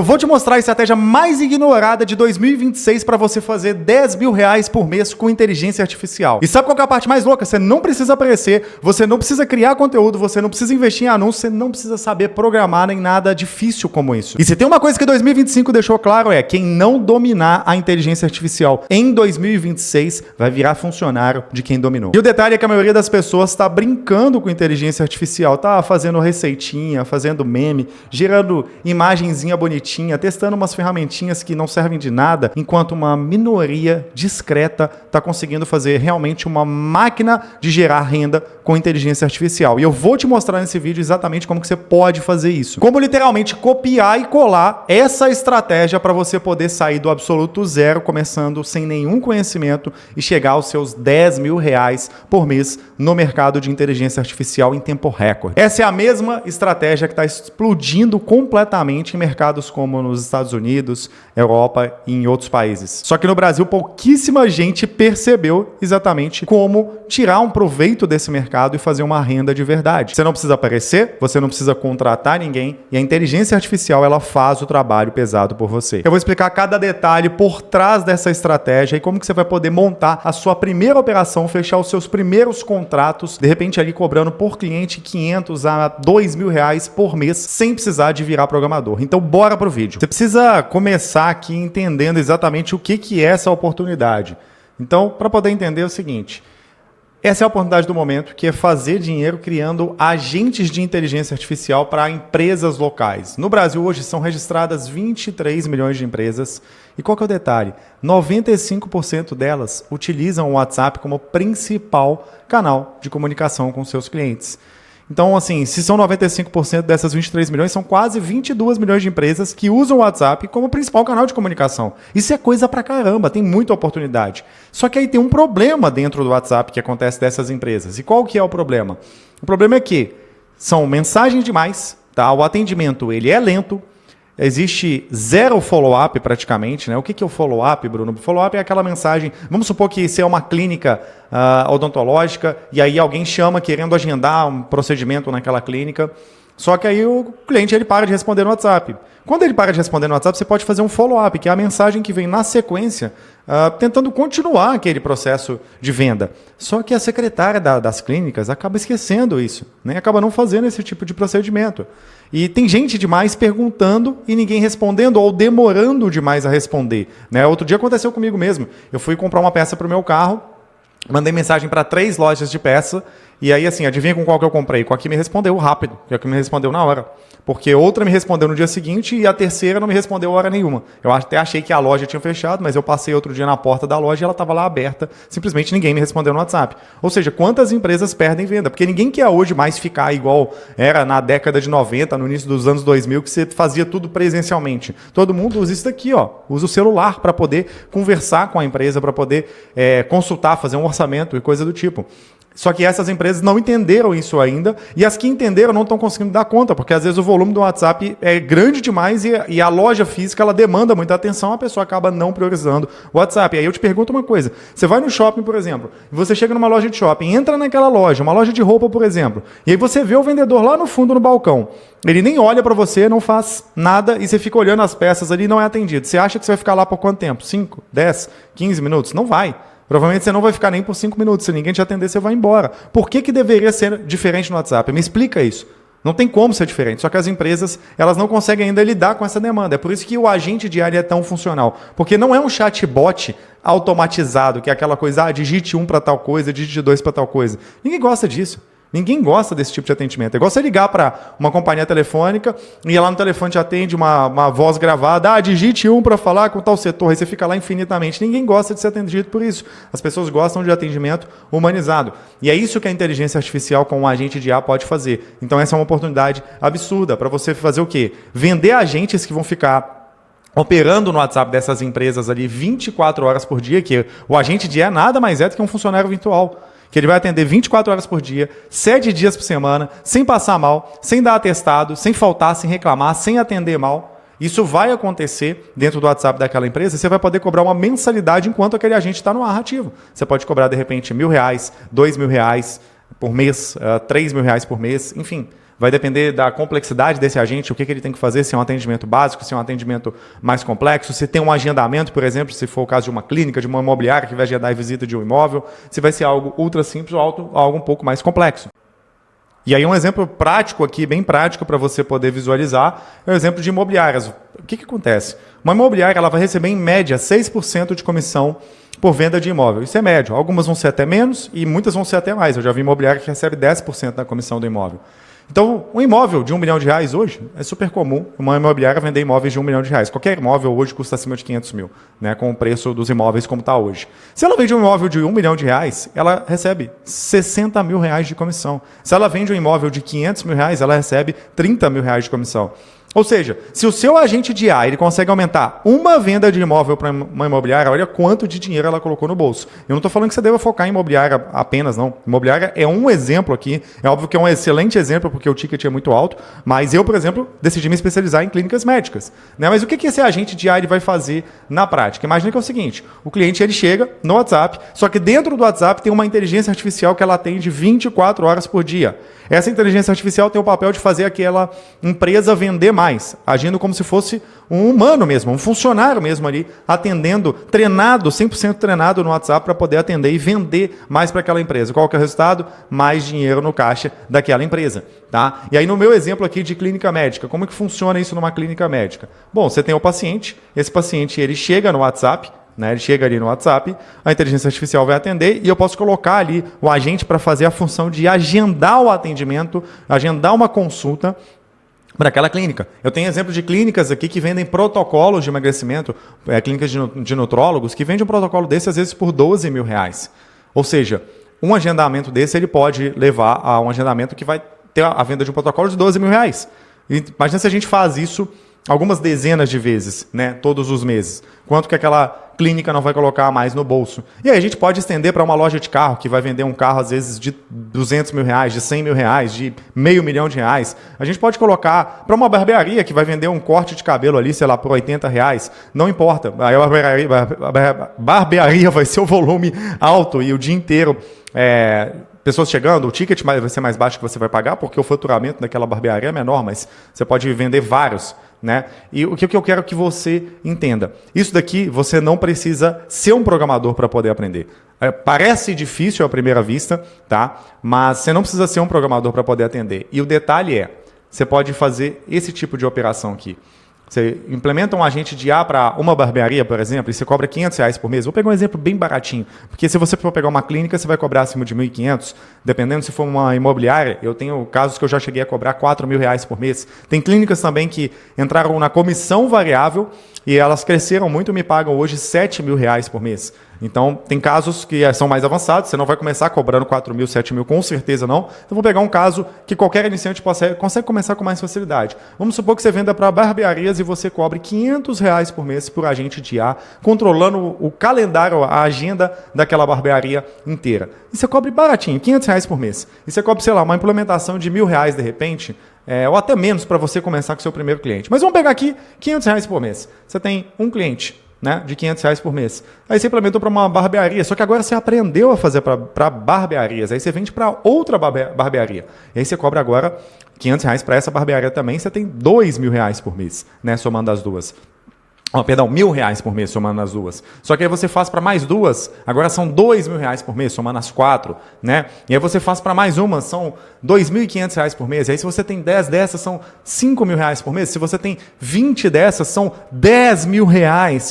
Eu vou te mostrar a estratégia mais ignorada de 2026 para você fazer 10 mil reais por mês com inteligência artificial. E sabe qual que é a parte mais louca? Você não precisa aparecer, você não precisa criar conteúdo, você não precisa investir em anúncios, você não precisa saber programar nem nada difícil como isso. E se tem uma coisa que 2025 deixou claro é quem não dominar a inteligência artificial em 2026 vai virar funcionário de quem dominou. E o detalhe é que a maioria das pessoas está brincando com inteligência artificial, tá fazendo receitinha, fazendo meme, gerando imagenzinha bonitinha, testando umas ferramentinhas que não servem de nada, enquanto uma minoria discreta está conseguindo fazer realmente uma máquina de gerar renda com inteligência artificial. E eu vou te mostrar nesse vídeo exatamente como que você pode fazer isso. Como literalmente copiar e colar essa estratégia para você poder sair do absoluto zero, começando sem nenhum conhecimento e chegar aos seus 10 mil reais por mês no mercado de inteligência artificial em tempo recorde. Essa é a mesma estratégia que está explodindo completamente em mercados como nos Estados Unidos, Europa e em outros países. Só que no Brasil pouquíssima gente percebeu exatamente como tirar um proveito desse mercado e fazer uma renda de verdade. Você não precisa aparecer, você não precisa contratar ninguém e a inteligência artificial ela faz o trabalho pesado por você. Eu vou explicar cada detalhe por trás dessa estratégia e como que você vai poder montar a sua primeira operação, fechar os seus primeiros contratos, de repente ali cobrando por cliente 500 a 2 mil reais por mês, sem precisar de virar programador. Então bora pro vídeo. Você precisa começar aqui entendendo exatamente o que é essa oportunidade. Então, para poder entender é o seguinte, essa é a oportunidade do momento, que é fazer dinheiro criando agentes de inteligência artificial para empresas locais. No Brasil hoje são registradas 23 milhões de empresas. E qual que é o detalhe? 95% delas utilizam o WhatsApp como principal canal de comunicação com seus clientes. Então, assim, se são 95% dessas 23 milhões, são quase 22 milhões de empresas que usam o WhatsApp como principal canal de comunicação. Isso é coisa pra caramba, tem muita oportunidade. Só que aí tem um problema dentro do WhatsApp que acontece dessas empresas. E qual que é o problema? O problema é que são mensagens demais, tá? O atendimento ele é lento, existe zero follow-up praticamente, né? O que é o follow-up, Bruno? Follow-up é aquela mensagem, vamos supor que você é uma clínica odontológica e aí alguém chama querendo agendar um procedimento naquela clínica, só que aí o cliente ele para de responder no WhatsApp. Quando ele para de responder no WhatsApp, você pode fazer um follow-up, que é a mensagem que vem na sequência, tentando continuar aquele processo de venda. Só que a secretária das clínicas acaba esquecendo isso, né? Acaba não fazendo esse tipo de procedimento. E tem gente demais perguntando e ninguém respondendo ou demorando demais a responder, né? Outro dia aconteceu comigo mesmo. Eu fui comprar uma peça para o meu carro, mandei mensagem para 3 lojas de peça e aí, assim, adivinha com qual que eu comprei? Com a que me respondeu rápido, com a que me respondeu na hora. Porque outra me respondeu no dia seguinte e a terceira não me respondeu hora nenhuma. Eu até achei que a loja tinha fechado, mas eu passei outro dia na porta da loja e ela estava lá aberta. Simplesmente ninguém me respondeu no WhatsApp. Ou seja, quantas empresas perdem venda? Porque ninguém quer hoje mais ficar igual era na década de 90, no início dos anos 2000, que você fazia tudo presencialmente. Todo mundo usa isso daqui, ó. Usa o celular para poder conversar com a empresa, para poder consultar, fazer um orçamento e coisa do tipo. Só que essas empresas não entenderam isso ainda e as que entenderam não estão conseguindo dar conta, porque às vezes o volume do WhatsApp é grande demais e a loja física ela demanda muita atenção, a pessoa acaba não priorizando o WhatsApp. E aí eu te pergunto uma coisa, você vai no shopping, por exemplo, você chega numa loja de shopping, entra naquela loja, uma loja de roupa, por exemplo, e aí você vê o vendedor lá no fundo no balcão, ele nem olha para você, não faz nada e você fica olhando as peças ali e não é atendido. Você acha que você vai ficar lá por quanto tempo? 5, 10, 15 minutos? Não vai. Provavelmente você não vai ficar nem por 5 minutos. Se ninguém te atender, você vai embora. Por que deveria ser diferente no WhatsApp? Me explica isso. Não tem como ser diferente. Só que as empresas elas não conseguem ainda lidar com essa demanda. É por isso que o agente diário é tão funcional. Porque não é um chatbot automatizado, que é aquela coisa, digite 1 para tal coisa, digite 2 para tal coisa. Ninguém gosta disso. Ninguém gosta desse tipo de atendimento. É igual você ligar para uma companhia telefônica e lá no telefone te atende uma voz gravada. Digite 1 para falar com tal setor. Aí você fica lá infinitamente. Ninguém gosta de ser atendido por isso. As pessoas gostam de atendimento humanizado. E é isso que a inteligência artificial com um agente de IA pode fazer. Então essa é uma oportunidade absurda para você fazer o quê? Vender agentes que vão ficar operando no WhatsApp dessas empresas ali 24 horas por dia, que o agente de IA nada mais é do que um funcionário virtual. Que ele vai atender 24 horas por dia, 7 dias por semana, sem passar mal, sem dar atestado, sem faltar, sem reclamar, sem atender mal. Isso vai acontecer dentro do WhatsApp daquela empresa e você vai poder cobrar uma mensalidade enquanto aquele agente está no ar ativo. Você pode cobrar, de repente, R$1.000, R$2.000 por mês, R$3.000 por mês, enfim. vai depender da complexidade desse agente, o que ele tem que fazer, se é um atendimento básico, se é um atendimento mais complexo, se tem um agendamento, por exemplo, se for o caso de uma clínica, de uma imobiliária que vai agendar a visita de um imóvel, se vai ser algo ultra simples ou algo um pouco mais complexo. E aí um exemplo prático aqui, bem prático para você poder visualizar, é o exemplo de imobiliárias. O que acontece? Uma imobiliária ela vai receber em média 6% de comissão por venda de imóvel. Isso é médio. Algumas vão ser até menos e muitas vão ser até mais. Eu já vi imobiliária que recebe 10% da comissão do imóvel. Então, um imóvel de R$1 milhão hoje é super comum uma imobiliária vender imóveis de R$1 milhão. Qualquer imóvel hoje custa acima de 500 mil, né, com o preço dos imóveis como está hoje. Se ela vende um imóvel de R$1 milhão, ela recebe R$60 mil de comissão. Se ela vende um imóvel de R$500 mil, ela recebe R$30 mil de comissão. Ou seja, se o seu agente de IA ele consegue aumentar uma venda de imóvel para uma imobiliária, olha quanto de dinheiro ela colocou no bolso. Eu não estou falando que você deva focar em imobiliária apenas, não. Imobiliária é um exemplo aqui. É óbvio que é um excelente exemplo, porque o ticket é muito alto, mas eu, por exemplo, decidi me especializar em clínicas médicas. Né? Mas o que esse agente de IA ele vai fazer na prática? Imagina que é o seguinte, o cliente ele chega no WhatsApp, só que dentro do WhatsApp tem uma inteligência artificial que ela atende 24 horas por dia. Essa inteligência artificial tem o papel de fazer aquela empresa vender mais, agindo como se fosse um humano mesmo, um funcionário mesmo ali, atendendo, treinado, 100% treinado no WhatsApp para poder atender e vender mais para aquela empresa. Qual que é o resultado? Mais dinheiro no caixa daquela empresa. Tá? E aí no meu exemplo aqui de clínica médica, como que funciona isso numa clínica médica? Bom, você tem o paciente, esse paciente ele chega no WhatsApp, né? Ele chega ali no WhatsApp, a inteligência artificial vai atender e eu posso colocar ali o agente para fazer a função de agendar o atendimento, agendar uma consulta para aquela clínica. Eu tenho exemplo de clínicas aqui que vendem protocolos de emagrecimento, clínicas de nutrólogos, que vendem um protocolo desse às vezes por R$12 mil. Ou seja, um agendamento desse ele pode levar a um agendamento que vai ter a venda de um protocolo de R$12 mil. Imagina se a gente faz isso algumas dezenas de vezes, né, todos os meses. Quanto que aquela clínica não vai colocar mais no bolso? E aí a gente pode estender para uma loja de carro que vai vender um carro às vezes de R$200 mil, de R$100 mil, de R$500 mil. A gente pode colocar para uma barbearia que vai vender um corte de cabelo ali, sei lá, por R$80. Não importa. Aí a barbearia vai ser o volume alto e o dia inteiro pessoas chegando, o ticket vai ser mais baixo que você vai pagar, porque o faturamento daquela barbearia é menor, mas você pode vender vários. Né? E o que eu quero que você entenda? Isso daqui você não precisa ser um programador para poder aprender. Parece difícil à primeira vista, tá? Mas você não precisa ser um programador para poder atender. E o detalhe é, você pode fazer esse tipo de operação aqui. Você implementa um agente de IA para uma barbearia, por exemplo, e você cobra R$500 por mês. Vou pegar um exemplo bem baratinho, porque se você for pegar uma clínica, você vai cobrar acima de R$1.500. Dependendo se for uma imobiliária, eu tenho casos que eu já cheguei a cobrar R$4 mil por mês. Tem clínicas também que entraram na comissão variável e elas cresceram muito e me pagam hoje R$7 mil por mês. Então, tem casos que são mais avançados, você não vai começar cobrando 4 mil, 7 mil, com certeza não. Então, vou pegar um caso que qualquer iniciante consegue começar com mais facilidade. Vamos supor que você venda para barbearias e você cobre R$500 por mês por agente de IA, controlando o calendário, a agenda daquela barbearia inteira. E você cobre baratinho, R$500 por mês. E você cobre, sei lá, uma implementação de R$1.000 de repente, ou até menos para você começar com o seu primeiro cliente. Mas vamos pegar aqui R$500 por mês. Você tem um cliente, né, de R$500 por mês. Aí você implementou para uma barbearia, só que agora você aprendeu a fazer para barbearias. Aí você vende para outra barbearia. E aí você cobra agora R$500 para essa barbearia também. Você tem R$2 mil por mês, né, somando as duas. Perdão, R$1.000 por mês, somando as duas. Só que aí você faz para mais duas, agora são R$2 mil por mês, somando as quatro, né? E aí você faz para mais uma, são R$2.500 por mês. E aí se você tem 10 dessas, são R$5 mil por mês. Se você tem 20 dessas, são R$10 mil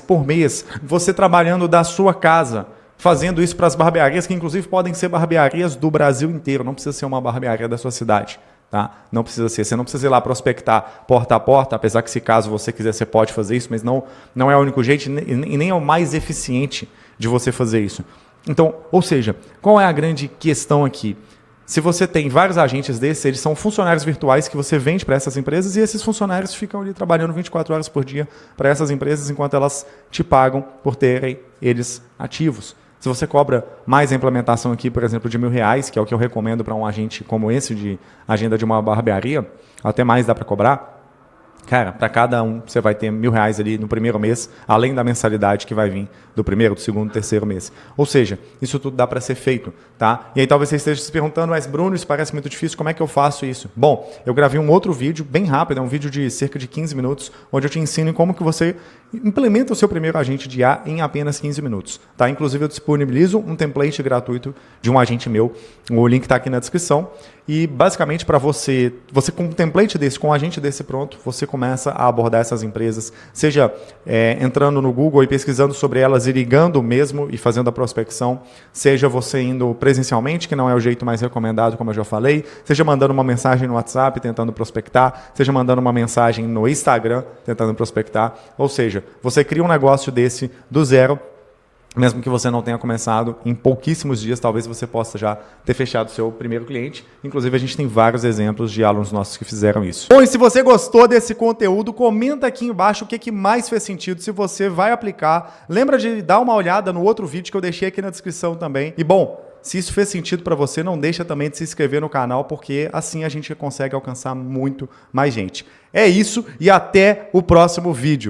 por mês. Você trabalhando da sua casa, fazendo isso para as barbearias, que inclusive podem ser barbearias do Brasil inteiro, não precisa ser uma barbearia da sua cidade. Tá? Não precisa ser. Você não precisa ir lá prospectar porta a porta, apesar que se caso você quiser, você pode fazer isso, mas não é o único jeito e nem é o mais eficiente de você fazer isso. Então, ou seja, qual é a grande questão aqui? Se você tem vários agentes desses, eles são funcionários virtuais que você vende para essas empresas e esses funcionários ficam ali trabalhando 24 horas por dia para essas empresas enquanto elas te pagam por terem eles ativos. Se você cobra mais a implementação aqui, por exemplo, de R$1.000, que é o que eu recomendo para um agente como esse de agenda de uma barbearia, até mais dá para cobrar, Cara, para cada um você vai ter R$1.000 ali no primeiro mês, além da mensalidade que vai vir do primeiro, do segundo, terceiro mês. Ou seja, isso tudo dá para ser feito, tá? E aí talvez você esteja se perguntando, mas Bruno, isso parece muito difícil, como é que eu faço isso? Bom, eu gravei um outro vídeo bem rápido, é um vídeo de cerca de 15 minutos, onde eu te ensino em como que você implementa o seu primeiro agente de IA em apenas 15 minutos, tá? Inclusive eu disponibilizo um template gratuito de um agente meu, o link está aqui na descrição, e basicamente para você com um template desse, com um agente desse pronto, você começa a abordar essas empresas, seja entrando no Google e pesquisando sobre elas e ligando mesmo e fazendo a prospecção, seja você indo presencialmente, que não é o jeito mais recomendado, como eu já falei, seja mandando uma mensagem no WhatsApp tentando prospectar, seja mandando uma mensagem no Instagram tentando prospectar, ou seja, você cria um negócio desse do zero, mesmo que você não tenha começado, em pouquíssimos dias, talvez você possa já ter fechado o seu primeiro cliente. Inclusive, a gente tem vários exemplos de alunos nossos que fizeram isso. Bom, e se você gostou desse conteúdo, comenta aqui embaixo o que mais fez sentido, se você vai aplicar. Lembra de dar uma olhada no outro vídeo que eu deixei aqui na descrição também. E bom, se isso fez sentido para você, não deixa também de se inscrever no canal, porque assim a gente consegue alcançar muito mais gente. É isso e até o próximo vídeo.